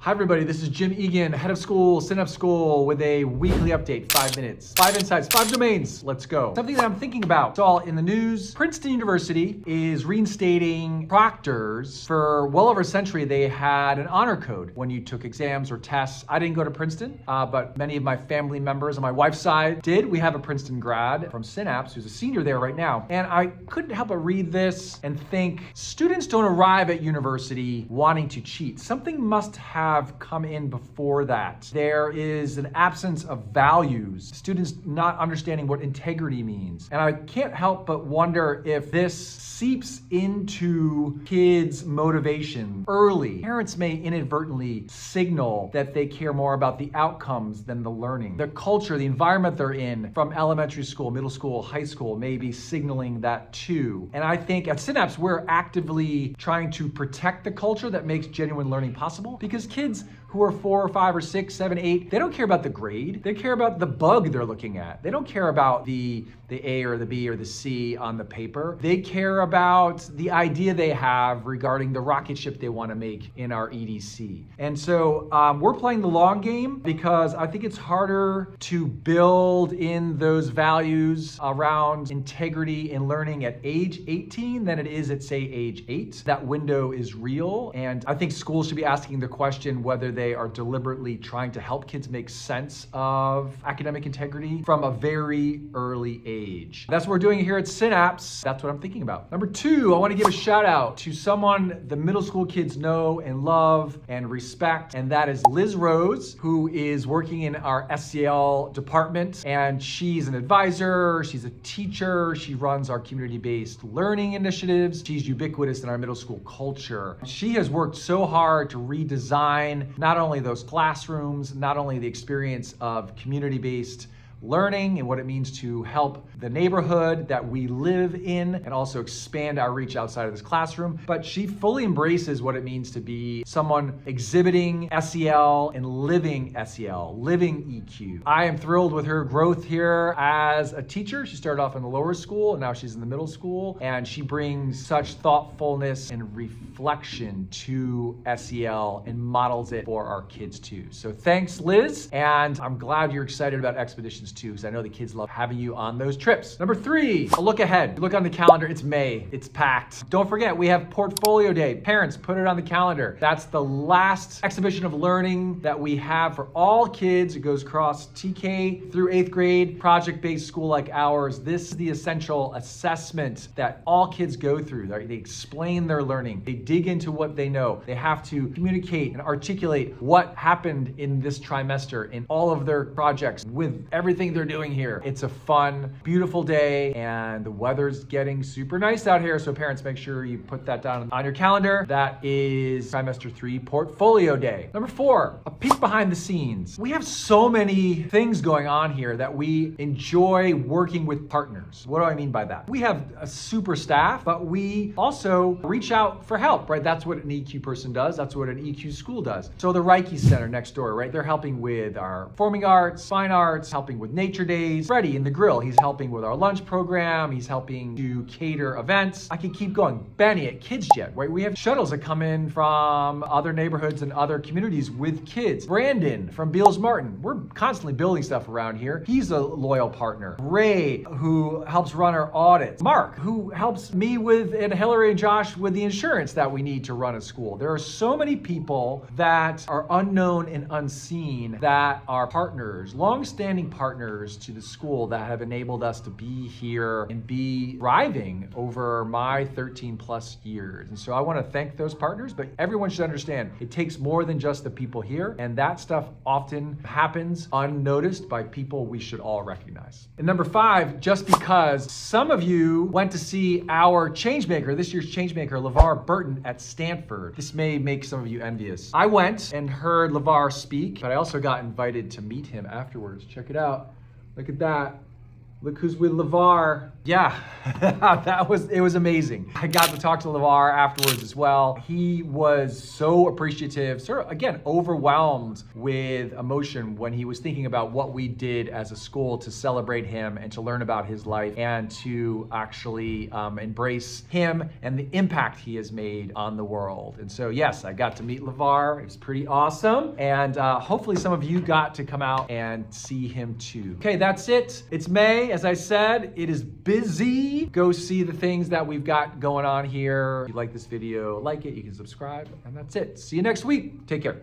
Hi everybody, this is Jim Egan, head of school, Synapse School, with a weekly update, 5 minutes, 5 insights, 5 domains, let's go. Something that I'm thinking about, saw in the news, Princeton University is reinstating proctors. For well over a century, they had an honor code when you took exams or tests. I didn't go to Princeton, but many of my family members on my wife's side did. We have a Princeton grad from Synapse who's a senior there right now. And I couldn't help but read this and think, students don't arrive at university wanting to cheat. Something must have come in before that. There is an absence of values, students not understanding what integrity means. And I can't help but wonder if this seeps into kids' motivation early. Parents may inadvertently signal that they care more about the outcomes than the learning. The culture, the environment they're in from elementary school, middle school, high school may be signaling that too. And I think at Synapse, we're actively trying to protect the culture that makes genuine learning possible, because kids who are 4 or 5 or 6, 7, 8, they don't care about the grade. They care about the bug they're looking at. They don't care about the A or the B or the C on the paper. They care about the idea they have regarding the rocket ship they want to make in our EDC. And so we're playing the long game, because I think it's harder to build in those values around integrity in learning at age 18 than it is at, say, age 8. That window is real. And I think schools should be asking the question whether they are deliberately trying to help kids make sense of academic integrity from a very early age. That's what we're doing here at Synapse. That's what I'm thinking about. Number 2, I want to give a shout out to someone the middle school kids know and love and respect, and that is Liz Rose, who is working in our SEL department. And she's an advisor, she's a teacher, she runs our community-based learning initiatives. She's ubiquitous in our middle school culture. She has worked so hard to redesign not only those classrooms, not only the experience of community-based learning and what it means to help the neighborhood that we live in and also expand our reach outside of this classroom, but she fully embraces what it means to be someone exhibiting SEL and living SEL, living EQ. I am thrilled with her growth here as a teacher. She started off in the lower school and now she's in the middle school, and she brings such thoughtfulness and reflection to SEL and models it for our kids too. So thanks, Liz, and I'm glad you're excited about Expeditions too, because I know the kids love having you on those trips. Number 3, a look ahead. Look on the calendar, it's May, it's packed. Don't forget, we have Portfolio Day. Parents, put it on the calendar. That's the last exhibition of learning that we have for all kids. It goes across TK through 8th grade, project-based school like ours. This is the essential assessment that all kids go through. They explain their learning. They dig into what they know. They have to communicate and articulate what happened in this trimester in all of their projects with everything they're doing here. It's a fun, beautiful day, and the weather's getting super nice out here, so parents, make sure you put that down on your calendar. That is trimester 3 Portfolio Day. Number 4, a peek behind the scenes. We have so many things going on here that we enjoy working with partners. What do I mean by that? We have a super staff, but we also reach out for help, right? That's what an EQ person does. That's what an EQ school does. So the Reiki Center next door, right? They're helping with our performing arts, fine arts, helping with nature days. Freddie in the grill, he's helping with our lunch program. He's helping to cater events. I can keep going. Benny at KidsJet, right? We have shuttles that come in from other neighborhoods and other communities with kids. Brandon from Beals Martin. We're constantly building stuff around here. He's a loyal partner. Ray, who helps run our audits. Mark, who helps me with, and Hillary and Josh with the insurance that we need to run a school. There are so many people that are unknown and unseen that are partners, long-standing partners to the school that have enabled us to be here and be thriving over my 13 plus years. And so I want to thank those partners, but everyone should understand it takes more than just the people here, and that stuff often happens unnoticed by people we should all recognize. And number 5, just because some of you went to see our changemaker, this year's changemaker, LeVar Burton at Stanford. This may make some of you envious. I went and heard LeVar speak, but I also got invited to meet him afterwards. Check it out. Look at that. Look who's with LeVar. Yeah, it was amazing. I got to talk to LeVar afterwards as well. He was so appreciative, sort of, again, overwhelmed with emotion when he was thinking about what we did as a school to celebrate him and to learn about his life and to actually embrace him and the impact he has made on the world. And so, yes, I got to meet LeVar. It was pretty awesome. And hopefully some of you got to come out and see him too. Okay, that's it. It's May. As I said, it is busy. Go see the things that we've got going on here. If you like this video, like it, you can subscribe, and that's it. See you next week. Take care.